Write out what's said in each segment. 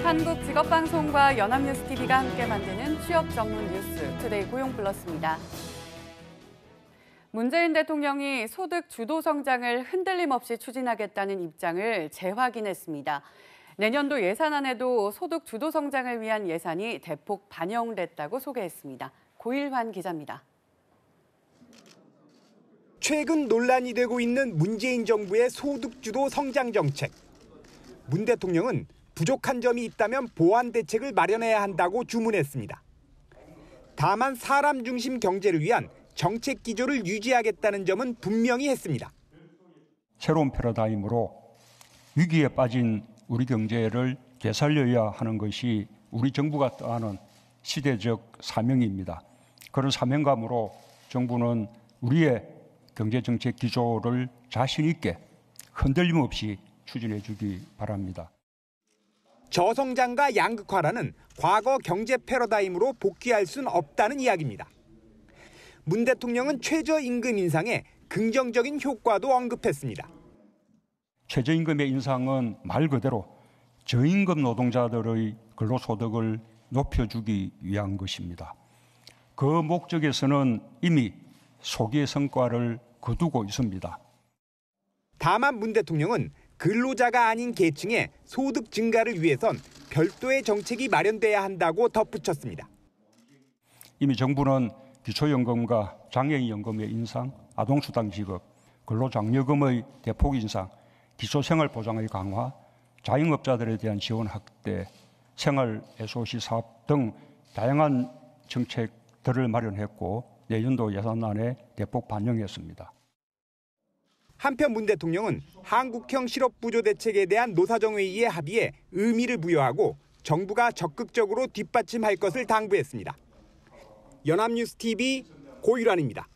한국직업방송과 연합뉴스TV가 함께 만드는 취업 전문 뉴스 투데이 고용플러스입니다. 문재인 대통령이 소득 주도 성장을 흔들림 없이 추진하겠다는 입장을 재확인했습니다. 내년도 예산안에도 소득 주도 성장을 위한 예산이 대폭 반영됐다고 소개했습니다. 고일환 기자입니다. 최근 논란이 되고 있는 문재인 정부의 소득 주도 성장 정책. 문 대통령은 부족한 점이 있다면 보완 대책을 마련해야 한다고 주문했습니다. 다만 사람 중심 경제를 위한 정책 기조를 유지하겠다는 점은 분명히 했습니다. 새로운 패러다임으로 위기에 빠진 우리 경제를 되살려야 하는 것이 우리 정부가 떠안은 시대적 사명입니다. 그런 사명감으로 정부는 우리의 경제정책 기조를 자신 있게 흔들림 없이 추진해 주기 바랍니다. 저성장과 양극화라는 과거 경제 패러다임으로 복귀할 수는 없다는 이야기입니다. 문 대통령은 최저임금 인상에 긍정적인 효과도 언급했습니다. 최저임금의 인상은 말 그대로 저임금 노동자들의 근로소득을 높여주기 위한 것입니다. 그 목적에서는 이미 소기의 성과를 거두고 있습니다. 다만 문 대통령은 근로자가 아닌 계층의 소득 증가를 위해선 별도의 정책이 마련돼야 한다고 덧붙였습니다. 이미 정부는 기초연금과 장애인연금의 인상, 아동수당 지급, 근로장려금의 대폭 인상, 기초생활보장의 강화, 자영업자들에 대한 지원 확대, 생활애소시 사업 등 다양한 정책들을 마련했고 내년도 예산안에 대폭 반영했습니다. 한편 문 대통령은 한국형 실업부조 대책에 대한 노사정회의의 합의에 의미를 부여하고 정부가 적극적으로 뒷받침할 것을 당부했습니다. 연합뉴스TV 고일환입니다.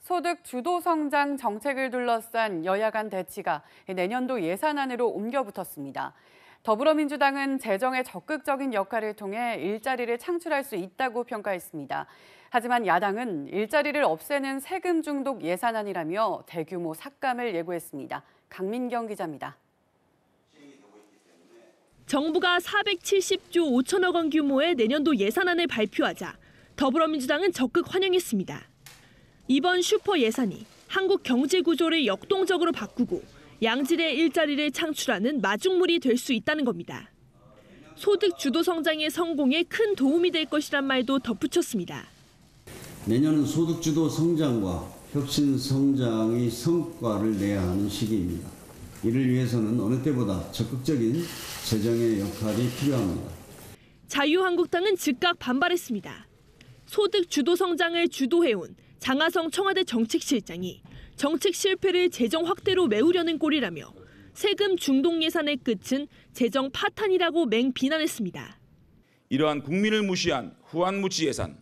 소득 주도 성장 정책을 둘러싼 여야 간 대치가 내년도 예산안으로 옮겨붙었습니다. 더불어민주당은 재정의 적극적인 역할을 통해 일자리를 창출할 수 있다고 평가했습니다. 하지만 야당은 일자리를 없애는 세금 중독 예산안이라며 대규모 삭감을 예고했습니다. 강민경 기자입니다. 정부가 470조 5천억 원 규모의 내년도 예산안을 발표하자 더불어민주당은 적극 환영했습니다. 이번 슈퍼 예산이 한국 경제 구조를 역동적으로 바꾸고 양질의 일자리를 창출하는 마중물이 될 수 있다는 겁니다. 소득 주도 성장의 성공에 큰 도움이 될 것이란 말도 덧붙였습니다. 내년은 소득 주도 성장과 혁신 성장의 성과를 내야 하는 시기입니다. 이를 위해서는 어느 때보다 적극적인 재정의 역할이 필요합니다. 자유한국당은 즉각 반발했습니다. 소득 주도 성장을 주도해온 장하성 청와대 정책실장이 정책 실패를 재정 확대로 메우려는 꼴이라며 세금 중독 예산의 끝은 재정 파탄이라고 맹비난했습니다. 이러한 국민을 무시한 후한무치 예산,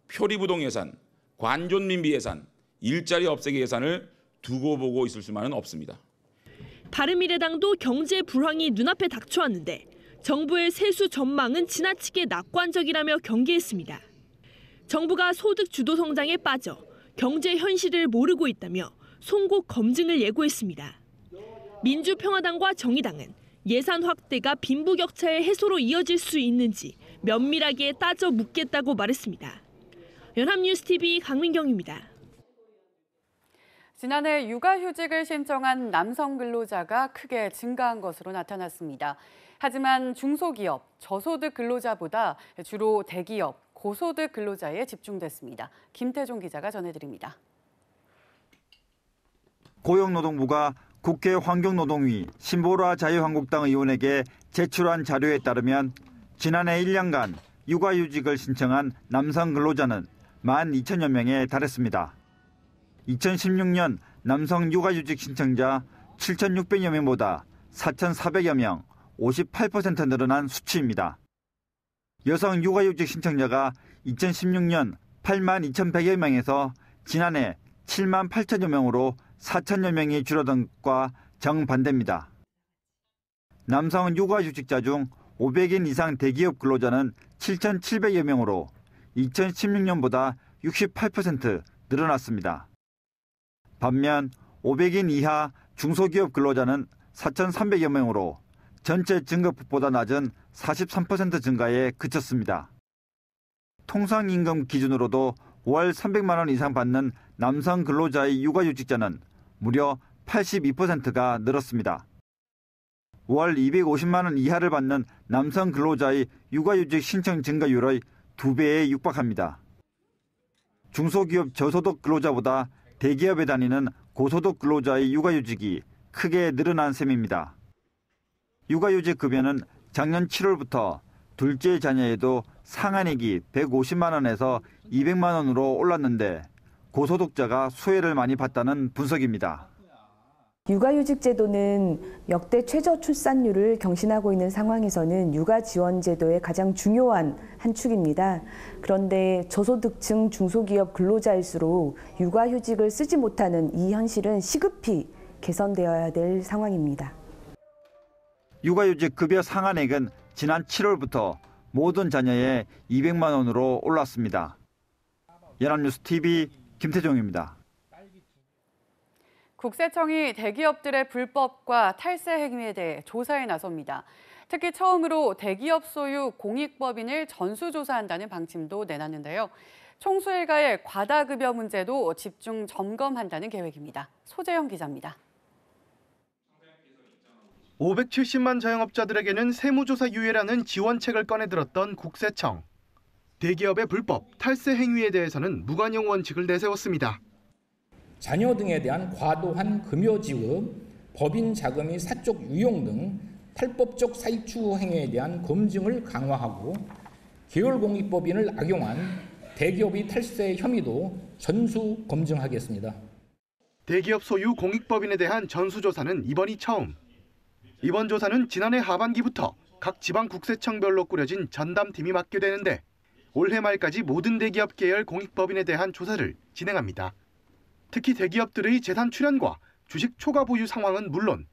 표리부동 예산, 관존민비 예산, 일자리 없애기 예산을 두고 보고 있을 수만은 없습니다. 바른미래당도 경제 불황이 눈앞에 닥쳐왔는데 정부의 세수 전망은 지나치게 낙관적이라며 경계했습니다. 정부가 소득 주도 성장에 빠져 경제 현실을 모르고 있다며 송곳 검증을 예고했습니다. 민주평화당과 정의당은 예산 확대가 빈부격차의 해소로 이어질 수 있는지 면밀하게 따져 묻겠다고 말했습니다. 연합뉴스TV 강민경입니다. 지난해 육아휴직을 신청한 남성 근로자가 크게 증가한 것으로 나타났습니다. 하지만 중소기업, 저소득 근로자보다 주로 대기업, 고소득 근로자에 집중됐습니다. 김태종 기자가 전해드립니다. 고용노동부가 국회 환경노동위 신보라 자유한국당 의원에게 제출한 자료에 따르면 지난해 1년간 육아휴직을 신청한 남성 근로자는 12,000여 명에 달했습니다. 2016년 남성 육아휴직 신청자 7,600여 명보다 4,400여 명, 58% 늘어난 수치입니다. 여성 육아휴직 신청자가 2016년 82,100여 명에서 지난해 78,000여 명으로 4,000여 명이 줄어든 것과 정반대입니다. 남성 육아휴직자 중 500인 이상 대기업 근로자는 7,700여 명으로 2016년보다 68% 늘어났습니다. 반면 500인 이하 중소기업 근로자는 4,300여 명으로 전체 증가폭보다 낮은 43% 증가에 그쳤습니다. 통상임금 기준으로도 월 300만 원 이상 받는 남성 근로자의 육아휴직자는 무려 82%가 늘었습니다. 월 250만 원 이하를 받는 남성 근로자의 육아휴직 신청 증가율의 2배에 육박합니다. 중소기업 저소득 근로자보다 대기업에 다니는 고소득 근로자의 육아휴직이 크게 늘어난 셈입니다. 육아휴직 급여는 작년 7월부터 둘째 자녀에도 상한액이 150만 원에서 200만 원으로 올랐는데 고소득자가 수혜를 많이 봤다는 분석입니다. 육아휴직 제도는 역대 최저 출산율을 경신하고 있는 상황에서는 육아지원제도의 가장 중요한 한 축입니다. 그런데 저소득층 중소기업 근로자일수록 육아휴직을 쓰지 못하는 이 현실은 시급히 개선되어야 될 상황입니다. 육아휴직 급여 상한액은 지난 7월부터 모든 자녀에 200만 원으로 올랐습니다. 연합뉴스TV 김태종입니다. 국세청이 대기업들의 불법과 탈세 행위에 대해 조사에 나섭니다. 특히 처음으로 대기업 소유 공익법인을 전수조사한다는 방침도 내놨는데요. 총수 일가의 과다급여 문제도 집중 점검한다는 계획입니다. 소재영 기자입니다. 570만 자영업자들에게는 세무조사 유예라는 지원책을 꺼내들었던 국세청. 대기업의 불법, 탈세 행위에 대해서는 무관용 원칙을 내세웠습니다. 자녀 등에 대한 과도한 금요 지급, 법인 자금의 사적 유용 등 탈법적 사익 추구 행위에 대한 검증을 강화하고 계열공익법인을 악용한 대기업의 탈세 혐의도 전수 검증하겠습니다. 대기업 소유 공익법인에 대한 전수조사는 이번이 처음. 이번 조사는 지난해 하반기부터 각 지방국세청별로 꾸려진 전담팀이 맡게 되는데 올해 말까지 모든 대기업 계열 공익법인에 대한 조사를 진행합니다. 특히 대기업들의 재산 출현과 주식 초과 보유 상황은 물론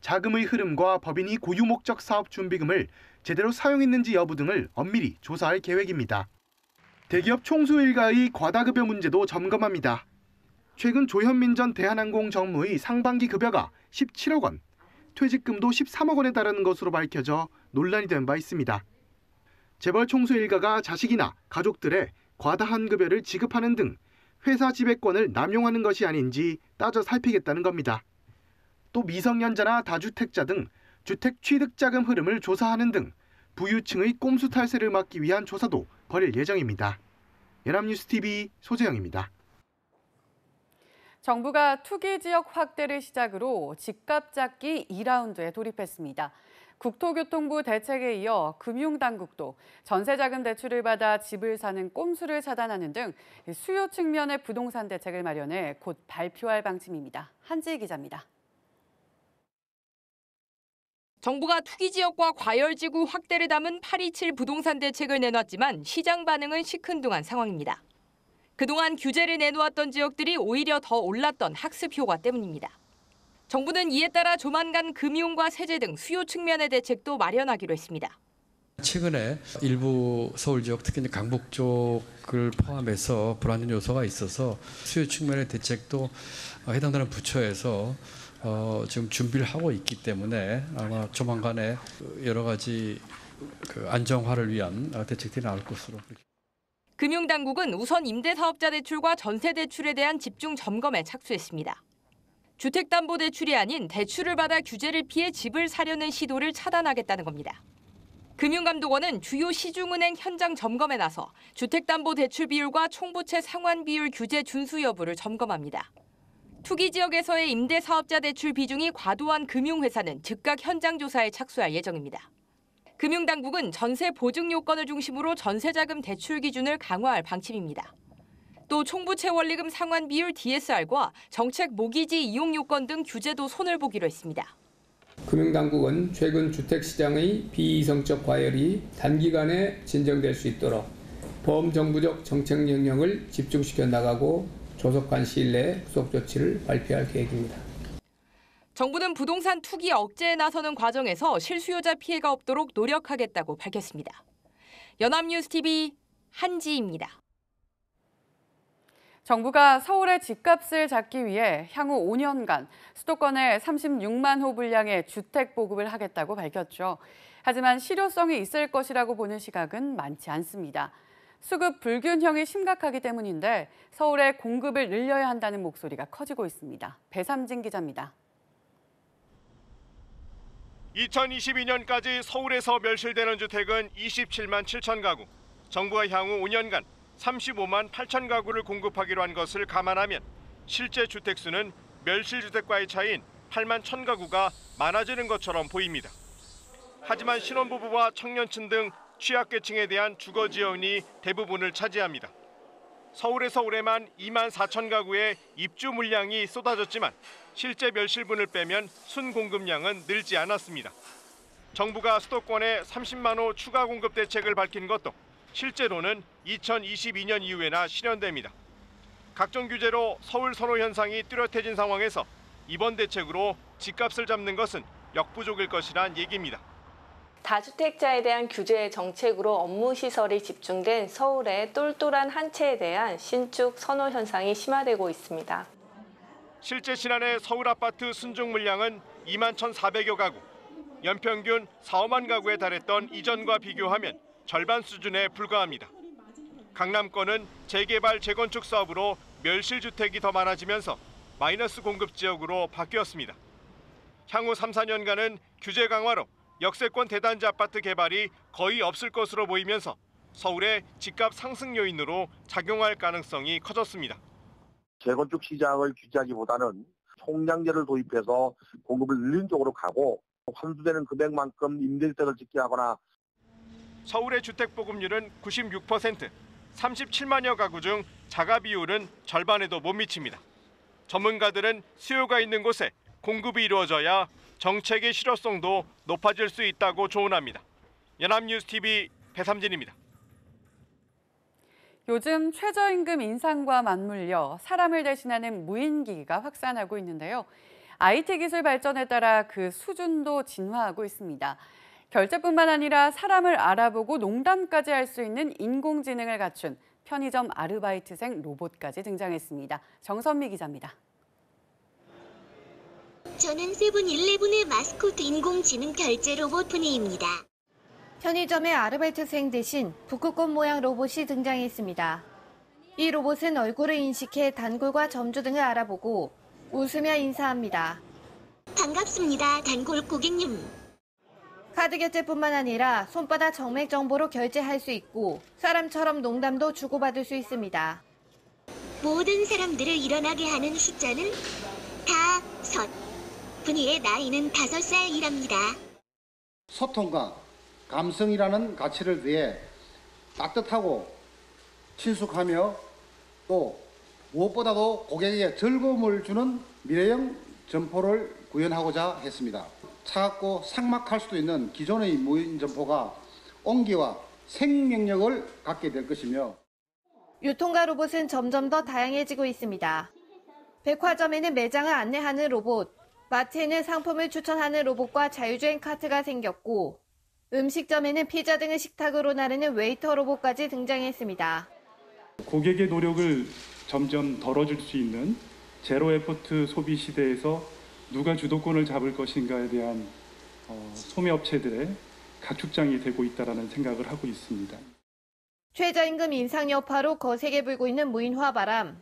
자금의 흐름과 법인이 고유 목적 사업 준비금을 제대로 사용했는지 여부 등을 엄밀히 조사할 계획입니다. 대기업 총수 일가의 과다급여 문제도 점검합니다. 최근 조현민 전 대한항공 정무의 상반기 급여가 17억 원, 퇴직금도 13억 원에 달하는 것으로 밝혀져 논란이 된 바 있습니다. 재벌 총수 일가가 자식이나 가족들의 과다한 급여를 지급하는 등 회사 지배권을 남용하는 것이 아닌지 따져 살피겠다는 겁니다. 또 미성년자나 다주택자 등 주택 취득자금 흐름을 조사하는 등 부유층의 꼼수 탈세를 막기 위한 조사도 벌일 예정입니다. 연합뉴스TV 소재영입니다. 정부가 투기 지역 확대를 시작으로 집값 잡기 2라운드에 돌입했습니다. 국토교통부 대책에 이어 금융당국도 전세자금 대출을 받아 집을 사는 꼼수를 차단하는 등 수요 측면의 부동산 대책을 마련해 곧 발표할 방침입니다. 한지희 기자입니다. 정부가 투기 지역과 과열지구 확대를 담은 827 부동산 대책을 내놨지만 시장 반응은 시큰둥한 상황입니다. 그동안 규제를 내놓았던 지역들이 오히려 더 올랐던 학습 효과 때문입니다. 정부는 이에 따라 조만간 금융과 세제 등 수요 측면의 대책도 마련하기로 했습니다. 최근에 일부 서울 지역, 특히 강북 쪽을 포함해서 불안정 요소가 있어서 수요 측면의 대책도 해당되는 부처에서 지금 준비를 하고 있기 때문에 아마 조만간에 여러 가지 안정화를 위한 대책들이 나올 것으로. 금융당국은 우선 임대사업자 대출과 전세대출에 대한 집중 점검에 착수했습니다. 주택담보대출이 아닌 대출을 받아 규제를 피해 집을 사려는 시도를 차단하겠다는 겁니다. 금융감독원은 주요 시중은행 현장 점검에 나서 주택담보대출 비율과 총부채 상환 비율 규제 준수 여부를 점검합니다. 투기 지역에서의 임대사업자 대출 비중이 과도한 금융회사는 즉각 현장 조사에 착수할 예정입니다. 금융당국은 전세 보증 요건을 중심으로 전세자금 대출 기준을 강화할 방침입니다. 또 총부채 원리금 상환 비율 DSR과 정책 모기지 이용 요건 등 규제도 손을 보기로 했습니다. 금융당국은 최근 주택시장의 비이성적 과열이 단기간에 진정될 수 있도록 범정부적 정책 영역을 집중시켜 나가고 조속한 시일 내에 후속 조치를 발표할 계획입니다. 정부는 부동산 투기 억제에 나서는 과정에서 실수요자 피해가 없도록 노력하겠다고 밝혔습니다. 연합뉴스TV 한지희입니다. 정부가 서울의 집값을 잡기 위해 향후 5년간 수도권에 36만 호 분량의 주택 보급을 하겠다고 밝혔죠. 하지만 실효성이 있을 것이라고 보는 시각은 많지 않습니다. 수급 불균형이 심각하기 때문인데 서울의 공급을 늘려야 한다는 목소리가 커지고 있습니다. 배삼진 기자입니다. 2022년까지 서울에서 멸실되는 주택은 27만 7천 가구. 정부가 향후 5년간 35만 8천 가구를 공급하기로 한 것을 감안하면 실제 주택수는 멸실주택과의 차이인 8만 1천 가구가 많아지는 것처럼 보입니다. 하지만 신혼부부와 청년층 등 취약계층에 대한 주거 지원이 대부분을 차지합니다. 서울에서 올해만 2만 4천 가구의 입주 물량이 쏟아졌지만 실제 멸실분을 빼면 순공급량은 늘지 않았습니다. 정부가 수도권에 30만 호 추가 공급 대책을 밝힌 것도 실제로는 2022년 이후에나 실현됩니다. 각종 규제로 서울 선호 현상이 뚜렷해진 상황에서 이번 대책으로 집값을 잡는 것은 역부족일 것이란 얘기입니다. 다주택자에 대한 규제 정책으로 업무 시설이 집중된 서울의 똘똘한 한 채에 대한 신축 선호 현상이 심화되고 있습니다. 실제 지난해 서울 아파트 순증 물량은 2만 1,400여 가구, 연평균 4, 5만 가구에 달했던 이전과 비교하면 절반 수준에 불과합니다. 강남권은 재개발, 재건축 사업으로 멸실주택이 더 많아지면서 마이너스 공급 지역으로 바뀌었습니다. 향후 3, 4년간은 규제 강화로 역세권 대단지 아파트 개발이 거의 없을 것으로 보이면서 서울의 집값 상승 요인으로 작용할 가능성이 커졌습니다. 재건축 시장을 규제하기보다는 총량제를 도입해서 공급을 늘리는 쪽으로 가고 환수되는 금액만큼 임대주택을 짓게 하거나. 서울의 주택 보급률은 96%, 37만여 가구 중 자가 비율은 절반에도 못 미칩니다. 전문가들은 수요가 있는 곳에 공급이 이루어져야 정책의 실효성도 높아질 수 있다고 조언합니다. 연합뉴스TV 배삼진입니다. 요즘 최저임금 인상과 맞물려 사람을 대신하는 무인기기가 확산하고 있는데요. IT 기술 발전에 따라 그 수준도 진화하고 있습니다. 결제뿐만 아니라 사람을 알아보고 농담까지 할 수 있는 인공지능을 갖춘 편의점 아르바이트생 로봇까지 등장했습니다. 정선미 기자입니다. 저는 세븐일레븐의 마스코트 인공지능 결제 로봇 푸니입니다. 편의점의 아르바이트생 대신 북극곰 모양 로봇이 등장했습니다. 이 로봇은 얼굴을 인식해 단골과 점주 등을 알아보고 웃으며 인사합니다. 반갑습니다, 단골 고객님. 카드 결제뿐만 아니라 손바닥 정맥 정보로 결제할 수 있고 사람처럼 농담도 주고받을 수 있습니다. 모든 사람들을 일어나게 하는 숫자는 5. 푸니의 나이는 5살이랍니다. 소통과 감성이라는 가치를 위해 따뜻하고 친숙하며 또 무엇보다도 고객에게 즐거움을 주는 미래형 점포를 구현하고자 했습니다. 차갑고 삭막할 수도 있는 기존의 무인 점포가 온기와 생명력을 갖게 될 것이며 유통가 로봇은 점점 더 다양해지고 있습니다. 백화점에는 매장을 안내하는 로봇, 마트에는 상품을 추천하는 로봇과 자율주행 카트가 생겼고 음식점에는 피자 등을 식탁으로 나르는 웨이터 로봇까지 등장했습니다. 고객의 노력을 점점 덜어줄 수 있는 제로 에포트 소비 시대에서 누가 주도권을 잡을 것인가에 대한 소매업체들의 각축장이 되고 있다는 생각을 하고 있습니다. 최저임금 인상 여파로 거세게 불고 있는 무인화 바람.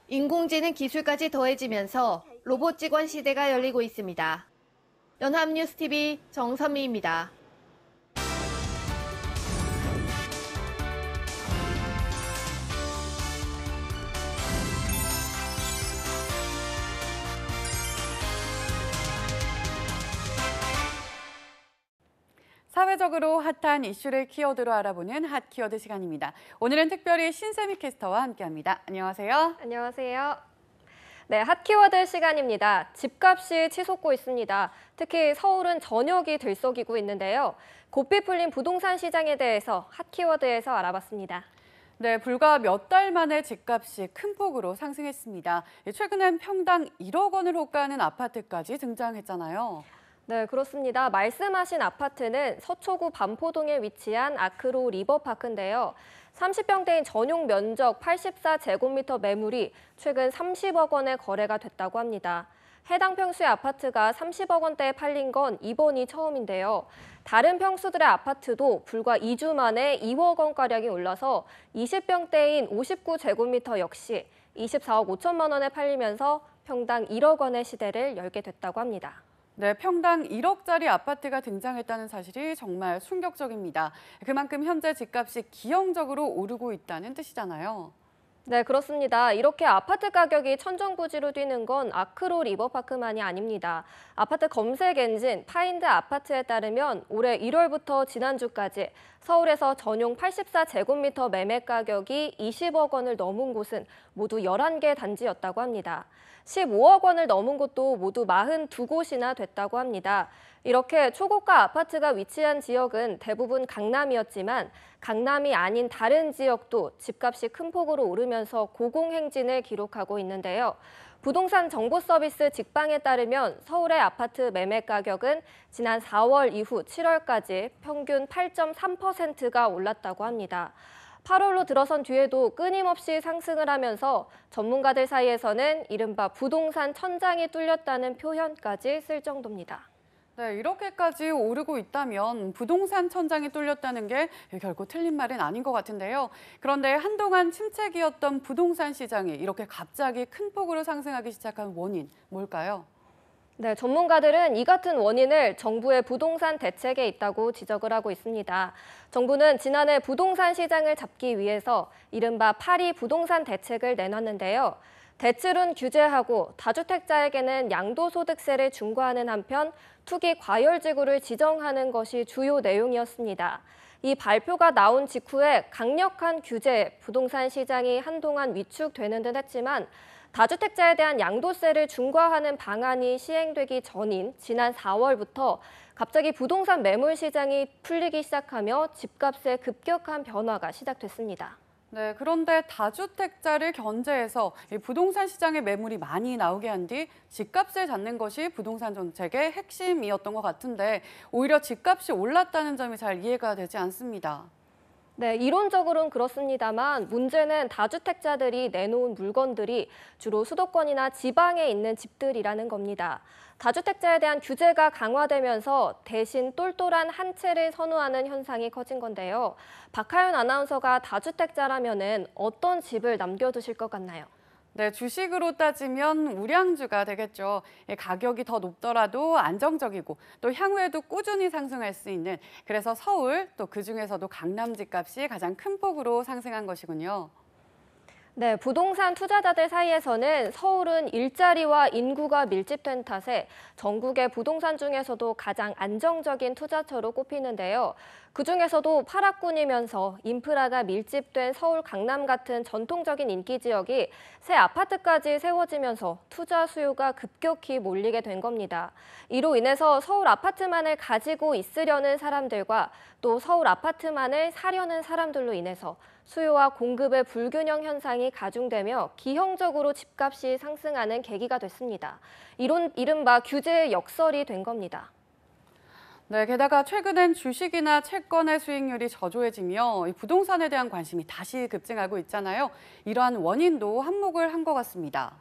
인공지능 기술까지 더해지면서 로봇 직원 시대가 열리고 있습니다. 연합뉴스TV 정선미입니다. 사회적으로 핫한 이슈를 키워드로 알아보는 핫 키워드 시간입니다. 오늘은 특별히 신세미 캐스터와 함께합니다. 안녕하세요. 안녕하세요. 네, 핫 키워드 시간입니다. 집값이 치솟고 있습니다. 특히 서울은 전역이 들썩이고 있는데요. 고삐 풀린 부동산 시장에 대해서 핫 키워드에서 알아봤습니다. 네, 불과 몇 달 만에 집값이 큰 폭으로 상승했습니다. 최근엔 평당 1억 원을 호가하는 아파트까지 등장했잖아요. 네, 그렇습니다. 말씀하신 아파트는 서초구 반포동에 위치한 아크로 리버파크인데요. 30평대인 전용 면적 84제곱미터 매물이 최근 30억 원에 거래가 됐다고 합니다. 해당 평수의 아파트가 30억 원대에 팔린 건 이번이 처음인데요. 다른 평수들의 아파트도 불과 2주 만에 2억 원가량이 올라서 20평대인 59제곱미터 역시 24억 5천만 원에 팔리면서 평당 1억 원의 시대를 열게 됐다고 합니다. 네, 평당 1억짜리 아파트가 등장했다는 사실이 정말 충격적입니다. 그만큼 현재 집값이 기형적으로 오르고 있다는 뜻이잖아요. 네, 그렇습니다. 이렇게 아파트 가격이 천정부지로 뛰는 건 아크로 리버파크만이 아닙니다. 아파트 검색 엔진 파인드 아파트에 따르면 올해 1월부터 지난주까지 서울에서 전용 84제곱미터 매매 가격이 20억 원을 넘은 곳은 모두 11개 단지였다고 합니다. 15억 원을 넘은 곳도 모두 42곳이나 됐다고 합니다. 이렇게 초고가 아파트가 위치한 지역은 대부분 강남이었지만 강남이 아닌 다른 지역도 집값이 큰 폭으로 오르면서 고공행진을 기록하고 있는데요. 부동산 정보 서비스 직방에 따르면 서울의 아파트 매매 가격은 지난 4월 이후 7월까지 평균 8.3%가 올랐다고 합니다. 8월로 들어선 뒤에도 끊임없이 상승을 하면서 전문가들 사이에서는 이른바 부동산 천장이 뚫렸다는 표현까지 쓸 정도입니다. 네, 이렇게까지 오르고 있다면 부동산 천장이 뚫렸다는 게 결코 틀린 말은 아닌 것 같은데요. 그런데 한동안 침체기였던 부동산 시장이 이렇게 갑자기 큰 폭으로 상승하기 시작한 원인, 뭘까요? 네, 전문가들은 이 같은 원인을 정부의 부동산 대책에 있다고 지적을 하고 있습니다. 정부는 지난해 부동산 시장을 잡기 위해서 이른바 파리 부동산 대책을 내놨는데요. 대출은 규제하고 다주택자에게는 양도소득세를 중과하는 한편 투기 과열지구를 지정하는 것이 주요 내용이었습니다. 이 발표가 나온 직후에 강력한 규제에 부동산 시장이 한동안 위축되는 듯 했지만 다주택자에 대한 양도세를 중과하는 방안이 시행되기 전인 지난 4월부터 갑자기 부동산 매물 시장이 풀리기 시작하며 집값의 급격한 변화가 시작됐습니다. 네, 그런데 다주택자를 견제해서 이 부동산 시장에 매물이 많이 나오게 한 뒤 집값을 잡는 것이 부동산 정책의 핵심이었던 것 같은데 오히려 집값이 올랐다는 점이 잘 이해가 되지 않습니다. 네, 이론적으로는 그렇습니다만 문제는 다주택자들이 내놓은 물건들이 주로 수도권이나 지방에 있는 집들이라는 겁니다. 다주택자에 대한 규제가 강화되면서 대신 똘똘한 한 채를 선호하는 현상이 커진 건데요. 박하윤 아나운서가 다주택자라면은 어떤 집을 남겨두실 것 같나요? 네, 주식으로 따지면 우량주가 되겠죠. 가격이 더 높더라도 안정적이고 또 향후에도 꾸준히 상승할 수 있는 그래서 서울 또 그중에서도 강남 집값이 가장 큰 폭으로 상승한 것이군요. 네, 부동산 투자자들 사이에서는 서울은 일자리와 인구가 밀집된 탓에 전국의 부동산 중에서도 가장 안정적인 투자처로 꼽히는데요. 그중에서도 파락군이면서 인프라가 밀집된 서울, 강남 같은 전통적인 인기 지역이 새 아파트까지 세워지면서 투자 수요가 급격히 몰리게 된 겁니다. 이로 인해서 서울 아파트만을 가지고 있으려는 사람들과 또 서울 아파트만을 사려는 사람들로 인해서 수요와 공급의 불균형 현상이 가중되며 기형적으로 집값이 상승하는 계기가 됐습니다. 이른바 규제의 역설이 된 겁니다. 네, 게다가 최근엔 주식이나 채권의 수익률이 저조해지며 부동산에 대한 관심이 다시 급증하고 있잖아요. 이러한 원인도 한몫을 한 것 같습니다.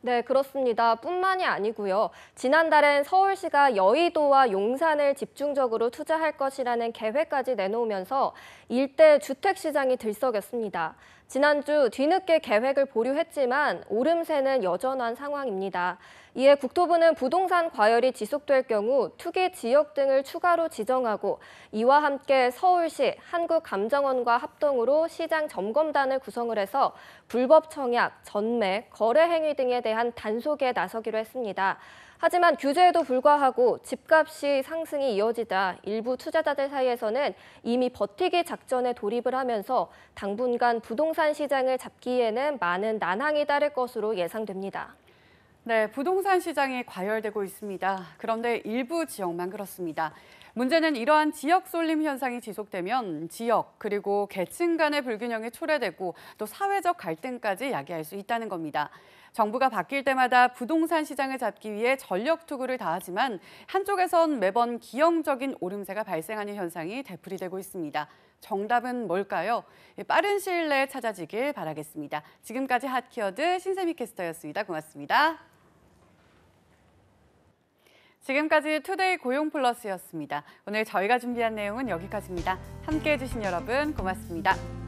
네, 그렇습니다. 뿐만이 아니고요. 지난달엔 서울시가 여의도와 용산을 집중적으로 투자할 것이라는 계획까지 내놓으면서 일대 주택 시장이 들썩였습니다. 지난주 뒤늦게 계획을 보류했지만 오름세는 여전한 상황입니다. 이에 국토부는 부동산 과열이 지속될 경우 투기 지역 등을 추가로 지정하고 이와 함께 서울시, 한국감정원과 합동으로 시장 점검단을 구성을 해서 불법 청약, 전매, 거래 행위 등에 대한 단속에 나서기로 했습니다. 하지만 규제에도 불구하고 집값이 상승이 이어지자 일부 투자자들 사이에서는 이미 버티기 작전에 돌입을 하면서 당분간 부동산 시장을 잡기에는 많은 난항이 따를 것으로 예상됩니다. 네, 부동산 시장이 과열되고 있습니다. 그런데 일부 지역만 그렇습니다. 문제는 이러한 지역 쏠림 현상이 지속되면 지역 그리고 계층 간의 불균형이 초래되고 또 사회적 갈등까지 야기할 수 있다는 겁니다. 정부가 바뀔 때마다 부동산 시장을 잡기 위해 전력 투구를 다하지만 한쪽에선 매번 기형적인 오름세가 발생하는 현상이 되풀이되고 있습니다. 정답은 뭘까요? 빠른 시일 내에 찾아지길 바라겠습니다. 지금까지 핫키워드 신세미 캐스터였습니다. 고맙습니다. 지금까지 투데이 고용플러스였습니다. 오늘 저희가 준비한 내용은 여기까지입니다. 함께해 주신 여러분 고맙습니다.